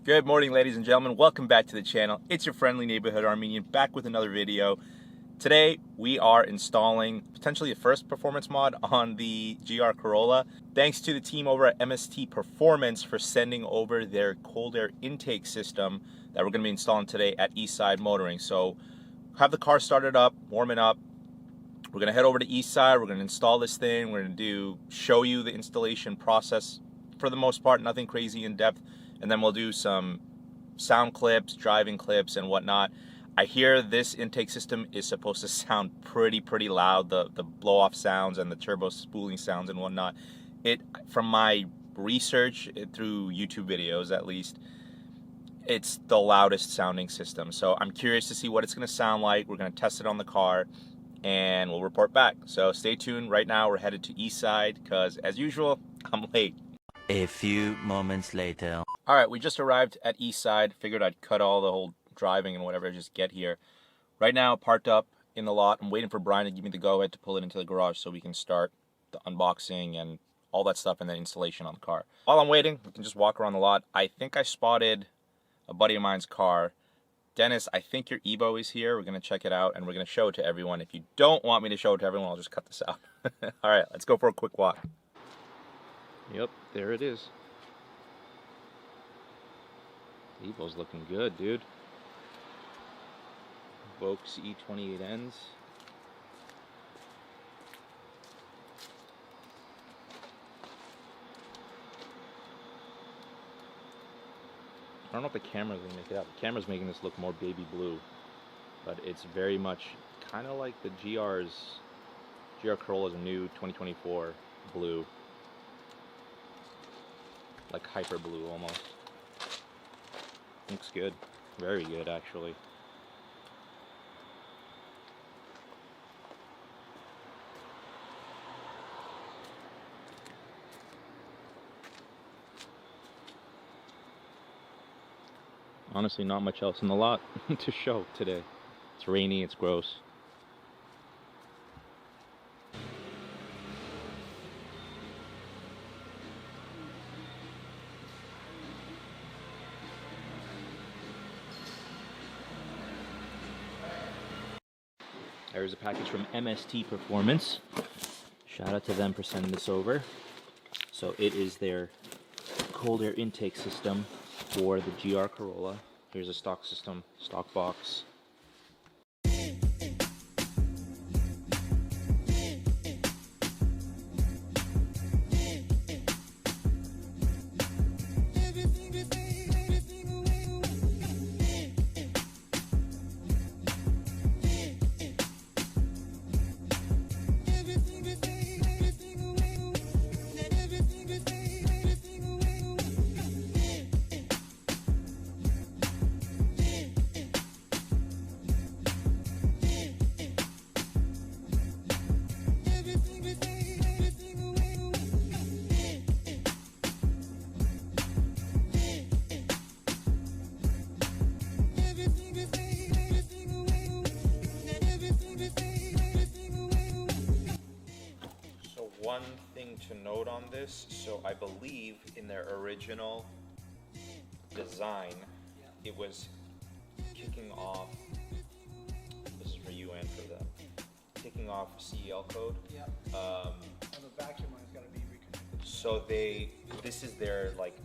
Good morning, ladies and gentlemen. Welcome back to the channel. It's your friendly neighborhood Armenian back with another video. Today we are installing potentially the first performance mod on the GR Corolla. Thanks to the team over at MST Performance for sending over their cold air intake system that we're going to be installing today at Eastside Motoring. So have the car started up, warm it up. We're going to head over to Eastside. We're going to install this thing. We're going to show you the installation process for the most part, nothing crazy in depth. And then we'll do some sound clips, driving clips, and whatnot. I hear this intake system is supposed to sound pretty loud, the blow-off sounds and the turbo spooling sounds and whatnot. From my research through YouTube videos at least, it's the loudest sounding system. So I'm curious to see what it's going to sound like. We're going to test it on the car and we'll report back. So stay tuned. Right now we're headed to Eastside because, as usual, I'm late. A few moments later. Alright, we just arrived at Eastside. Figured I'd cut all the whole driving and whatever, just get here. Right now, parked up in the lot. I'm waiting for Brian to give me the go-ahead to pull it into the garage so we can start the unboxing and all that stuff and then installation on the car. While I'm waiting, we can just walk around the lot. I think I spotted a buddy of mine's car. Dennis, I think your Evo is here. We're going to check it out and we're going to show it to everyone. If you don't want me to show it to everyone, I'll just cut this out. Alright, let's go for a quick walk. Yep, there it is. Evo's looking good, dude. Vokes E28Ns. I don't know if the camera's gonna make it out. The camera's making this look more baby blue, but it's very much kind of like the GR Corolla's new 2024 blue. Like hyper blue almost. Looks good. Very good, actually. Honestly, not much else in the lot to show today. It's rainy, it's gross. There's a package from MST Performance. Shout out to them for sending this over. So it is their cold air intake system for the GR Corolla. Here's a stock system, stock box. One thing to note on this, so I believe in their original design, it was kicking off, this is for you and for them, kicking off CEL code. Yeah. And the vacuum line's got to be reconnected. So this is their like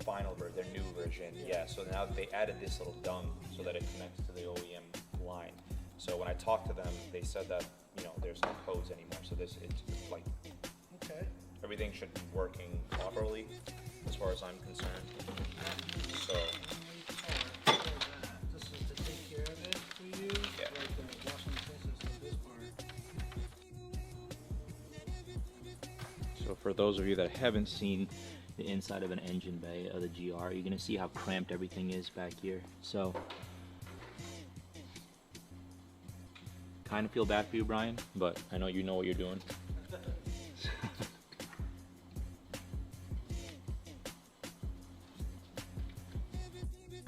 final version, their new version. Yeah, so now they added this little dung so that it connects to the OEM line. So when I talked to them, they said that, you know, there's no codes anymore. So it's like, okay, everything should be working properly as far as I'm concerned. So this is to take care of it for you. Yeah. Like the washing places of this part. So for those of you that haven't seen the inside of an engine bay of the GR, you're gonna see how cramped everything is back here. So kind of feel bad for you, Brian, but I know you know what you're doing.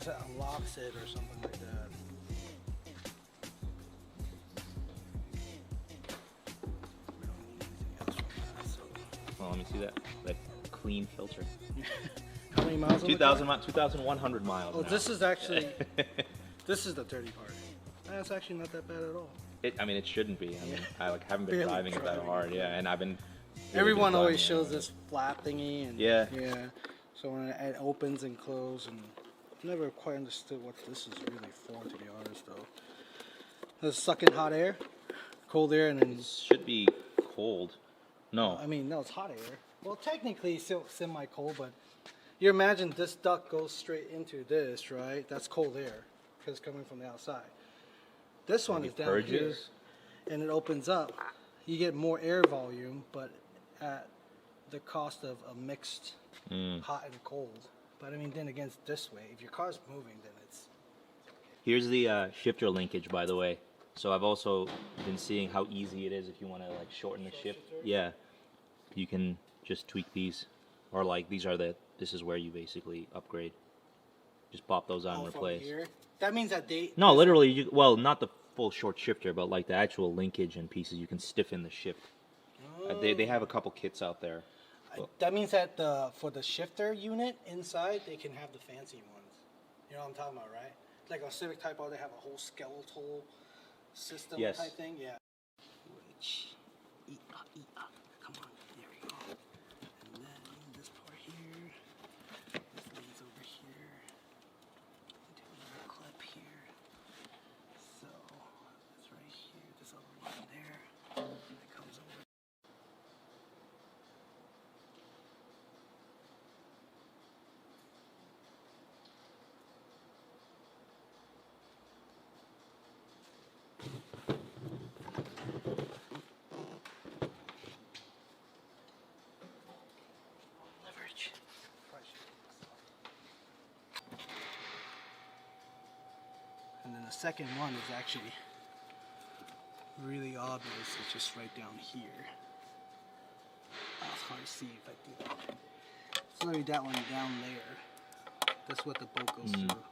That unlocks it or something like that. We don't need anything else from that, so. Well, let me see that clean filter. How many miles on the 2,000 car? miles, 2,100 miles. Oh, now. this is actually, this is the dirty part. That's actually not that bad at all. I mean, it shouldn't be. I mean, I like haven't been Barely driving it that driving. hard. Yeah, and I've been. Really Everyone been always driving shows it. this flap thingy, and Yeah. So when it opens and closes, and I've never quite understood what this is really for, to be honest, though. It's sucking hot air, cold air, and then. It should be cold. No. I mean, no, it's hot air. Well, technically, it's still semi-cold, but you imagine this duct goes straight into this, right? That's cold air because it's coming from the outside. This one is down here, and it opens up. You get more air volume, but at the cost of a mixed hot and cold. But I mean, then again, it's this way. If your car's moving, then it's. Here's the shifter linkage, by the way. So I've also been seeing how easy it is if you want to like shorten the shift. Yeah, you can just tweak these, or like these are this is where you basically upgrade. Just pop those on and replace. Here? That means that they. No, literally, well, not the full short shifter, but like the actual linkage and pieces, you can stiffen the shift. They have a couple kits out there. That means that for the shifter unit inside, they can have the fancy ones. You know what I'm talking about, right? Like a Civic Type R, they have a whole skeletal system type thing. Yeah. Come on, there we go. And then this part here, this leads over here. Do another clip here. So it's right here. This other one there. It comes over. Leverage. And then the second one is actually really obvious. It's just right down here. It's hard to see if I do that. It's literally that one down there. That's what the bolt goes through.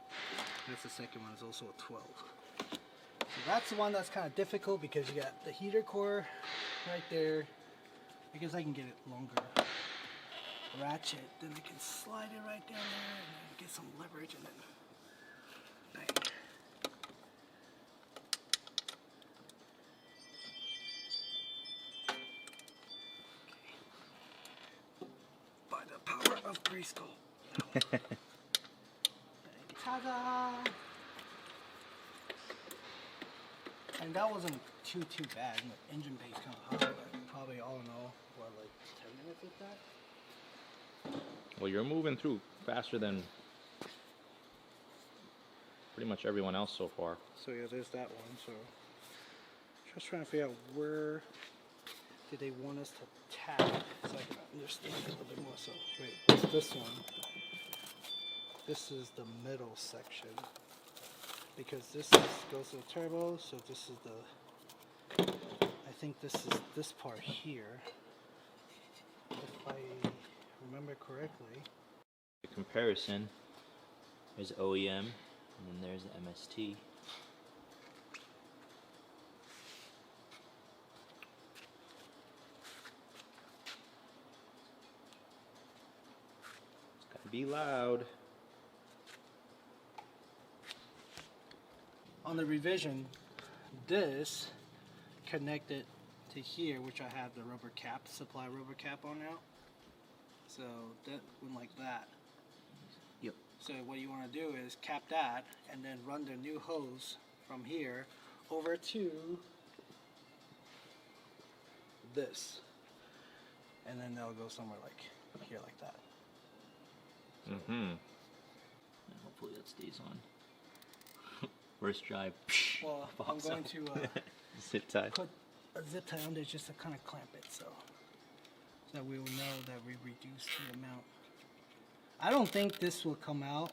That's the second one. Is also a 12. So that's the one that's kind of difficult because you got the heater core right there. I guess I can get it longer. Ratchet, then I can slide it right down there and then get some leverage and then bang. By the power of Grayskull. Ta-da! And that wasn't too bad. The engine bay's kind of hot, but probably all in all, what, like 10 minutes with that? Well, you're moving through faster than pretty much everyone else so far. So yeah, there's that one. So just trying to figure out where did they want us to tap so I can understand it a little bit more. So wait, what's this one? This is the middle section because goes to the turbo. So this is I think this is this part here. If I remember correctly. The comparison, there's OEM, and then there's the MST. It's gotta be loud. On the revision, this connected to here, which I have the rubber cap, supply rubber cap on now. So that went like that. Yep. So what you want to do is cap that and then run the new hose from here over to this. And then they'll go somewhere like here like that. Mm-hmm. And hopefully that stays on. First drive. Well, I'm going to Zip tie. put a zip tie on there just to kind of clamp it so that we will know that we reduced the amount. I don't think this will come out,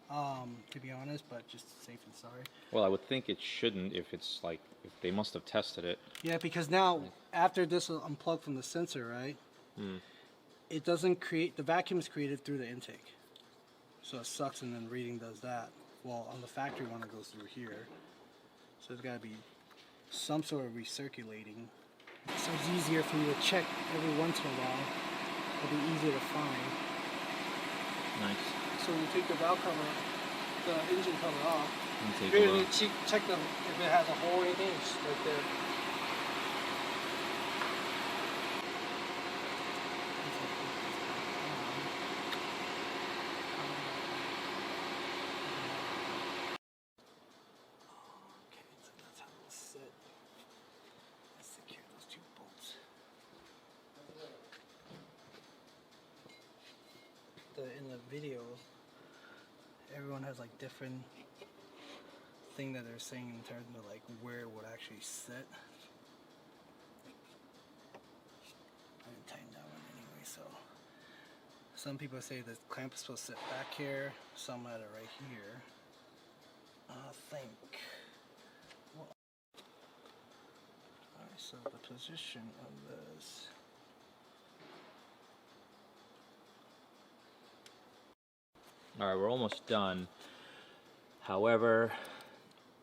to be honest, but just safe and sorry. Well, I would think it shouldn't if it's like, if they must have tested it. Yeah, because now after this is unplugged from the sensor, right? It doesn't create, the vacuum is created through the intake. So it sucks and then reading does that. Well, on the factory one it goes through here. So there's got to be some sort of recirculating. So it's easier for you to check every once in a while. It'll be easier to find. Nice. So when you take the valve cover, the engine cover off, Take you're a gonna look. check them if it has a hole or anything. It's right there. Okay, so that's how it'll sit. Let's secure those two bolts. In the video, everyone has like different thing that they're saying in terms of like where it would actually sit. I didn't tighten that one anyway, so some people say the clamp is supposed to sit back here, some had it right here. I think. Well, alright, so the position of this. Alright, we're almost done. However,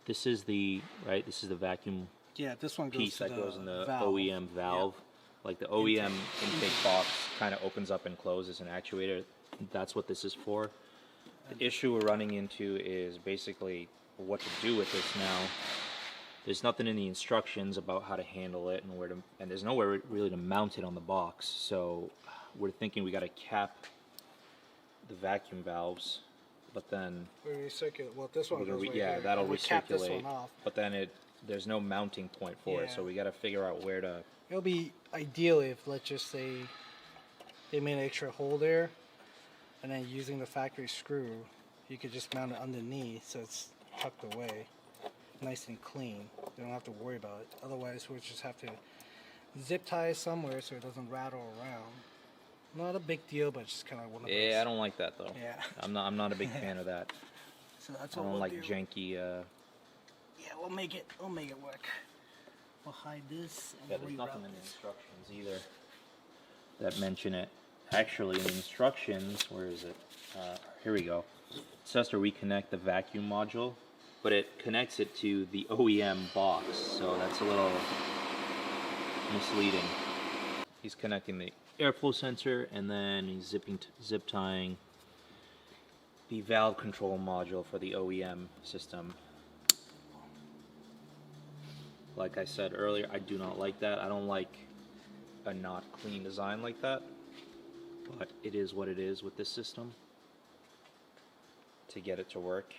this is the vacuum Yeah, this one goes piece to that the goes in the valve. OEM valve. Yep. Like the OEM intake box kind of opens up and closes an actuator. That's what this is for. The issue we're running into is basically what to do with this now. There's nothing in the instructions about how to handle it and where to, and there's nowhere really to mount it on the box. So we're thinking we got to cap the vacuum valves, but then We recirculate. Well, this one goes right yeah, here. that'll We cap this recirculate. one off. But then there's no mounting point for it, Yeah. so we got to figure out where to. It'll be ideal if, let's just say, they made an extra hole there, and then using the factory screw, you could just mount it underneath so it's tucked away, nice and clean. You don't have to worry about it. Otherwise, we'll just have to zip tie somewhere so it doesn't rattle around. Not a big deal, but just kind of one of those. Yeah, I don't like that though. Yeah. I'm not a big fan of that. So that's I what don't we'll like do. janky. Yeah, we'll make it work. We'll hide this and Yeah, we'll there's reroute nothing in the this. instructions either that mention it. Actually, in the instructions, where is it? Here we go. It says to reconnect the vacuum module, but it connects it to the OEM box, so that's a little misleading. He's connecting the airflow sensor, and then he's zip tying the valve control module for the OEM system. Like I said earlier, I do not like that. I don't like a not clean design like that, but it is what it is with this system to get it to work.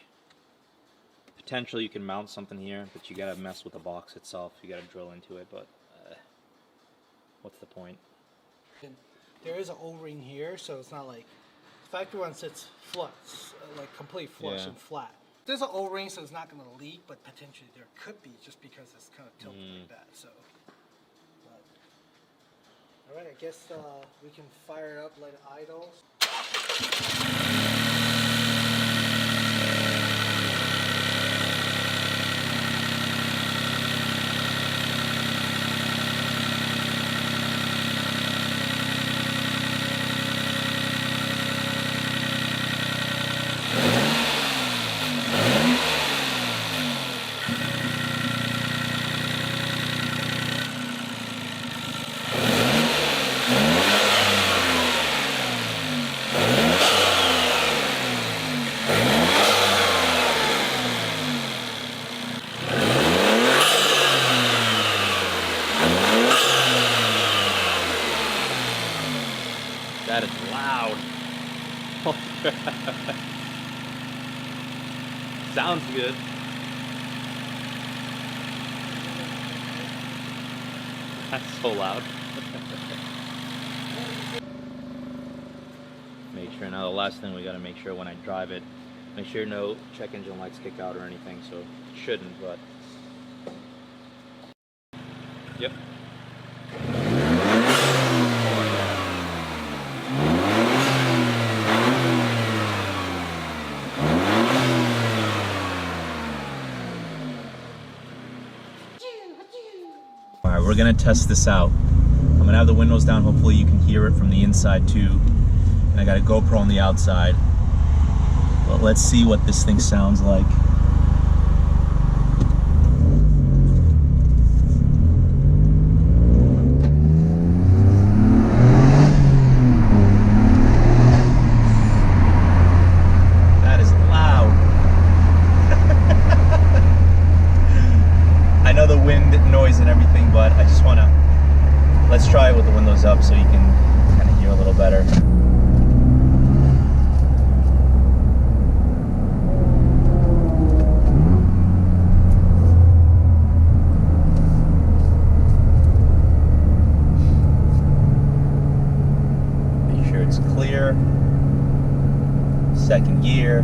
Potentially you can mount something here, but you gotta mess with the box itself. You gotta drill into it, but what's the point? There is an O-ring here, so it's not like the factory one sits flush, like complete flush Yeah. and flat. There's an O-ring, so it's not going to leak, but potentially there could be just because it's kind of tilted like that. So, all right, I guess we can fire it up, let it idle. That is loud. Sounds good. That's so loud. Make sure now the last thing we gotta make sure when I drive it, make sure no check engine lights kick out or anything, so it shouldn't, but yep. Alright, we're gonna test this out. I'm gonna have the windows down, hopefully you can hear it from the inside too. And I got a GoPro on the outside. But let's see what this thing sounds like. windows up so you can kind of hear a little better. Make sure it's clear. Second gear.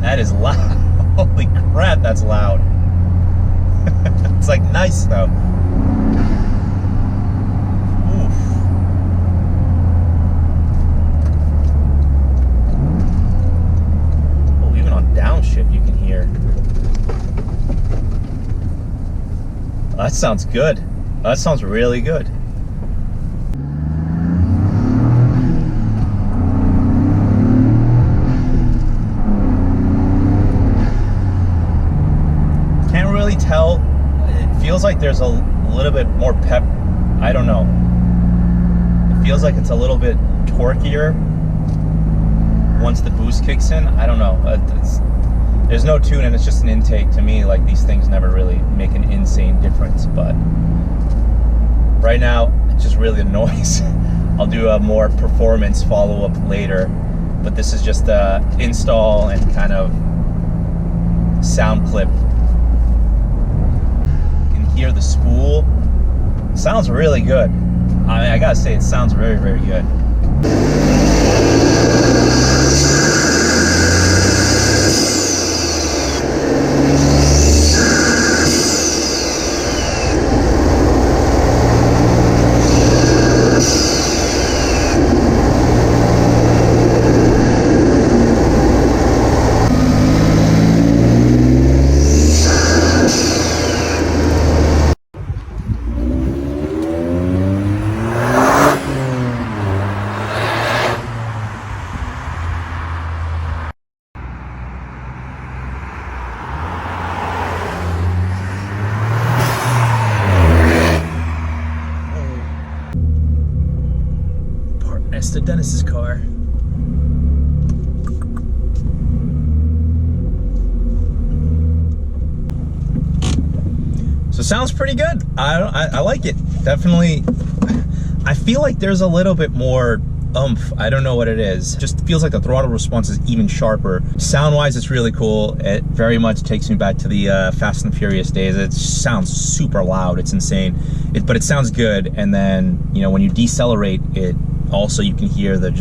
That is loud. Holy crap, that's loud. It's like nice though. Oof. Oh, even on downshift you can hear. That sounds good. That sounds really good. Tell, it feels like there's a little bit more pep. I don't know. It feels like it's a little bit torquier once the boost kicks in. I don't know. There's no tune and it's just an intake. To me, like, these things never really make an insane difference, but right now it's just really a noise. I'll do a more performance follow-up later, but this is just a install and kind of sound clip. Hear the spool. Sounds really good. I mean, I gotta say, it sounds very, very good. The Dennis's car. So sounds pretty good. I like it. Definitely. I feel like there's a little bit more oomph. I don't know what it is. Just feels like the throttle response is even sharper. Sound wise, it's really cool. It very much takes me back to the Fast and Furious days. It sounds super loud. It's insane. But it sounds good. And then, you know, when you decelerate it, also you can hear the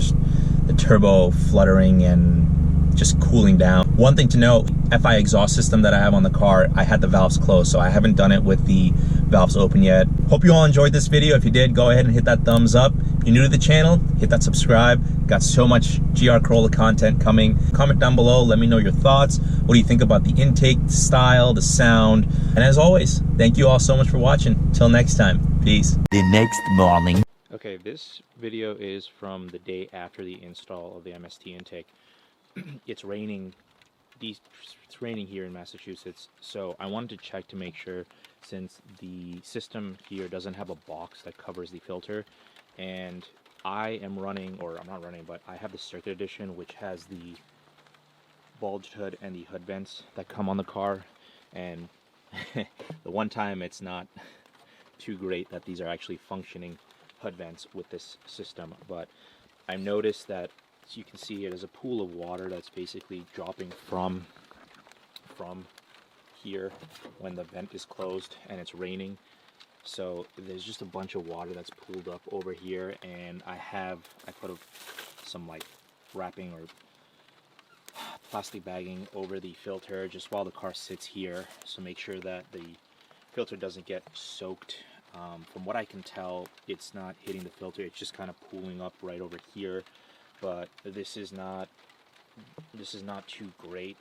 turbo fluttering and just cooling down. One thing to note, FI exhaust system that I have on the car, I had the valves closed, so I haven't done it with the valves open yet. Hope you all enjoyed this video. If you did, go ahead and hit that thumbs up. If you're new to the channel, hit that subscribe. Got so much GR Corolla content coming. Comment down below, let me know your thoughts. What do you think about the intake, the style, the sound? And as always, thank you all so much for watching. Till next time, peace. The next morning. Okay, this video is from the day after the install of the MST intake. It's raining. It's raining here in Massachusetts, so I wanted to check to make sure, since the system here doesn't have a box that covers the filter, and I am running, or I'm not running, but I have the circuit edition, which has the bulged hood and the hood vents that come on the car, and the one time it's not too great that these are actually functioning hood vents with this system. But I noticed that, as you can see here, there's a pool of water that's basically dropping from here when the vent is closed and it's raining. So there's just a bunch of water that's pooled up over here, and I put some like wrapping or plastic bagging over the filter just while the car sits here, so make sure that the filter doesn't get soaked. From what I can tell, it's not hitting the filter, it's just kind of pooling up right over here. But this is not too great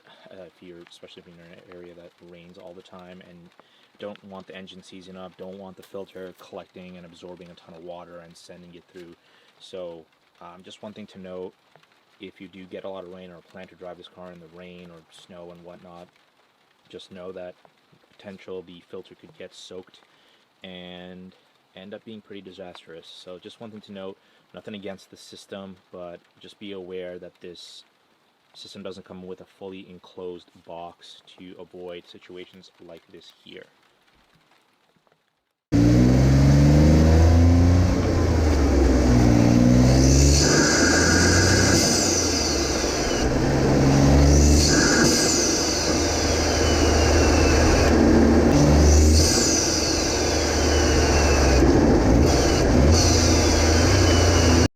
especially if you're in an area that rains all the time and don't want the engine seizing up, don't want the filter collecting and absorbing a ton of water and sending it through. So just one thing to note, if you do get a lot of rain or plan to drive this car in the rain or snow and whatnot, just know that potential the filter could get soaked and end up being pretty disastrous. So just one thing to note, nothing against the system, but just be aware that this system doesn't come with a fully enclosed box to avoid situations like this here.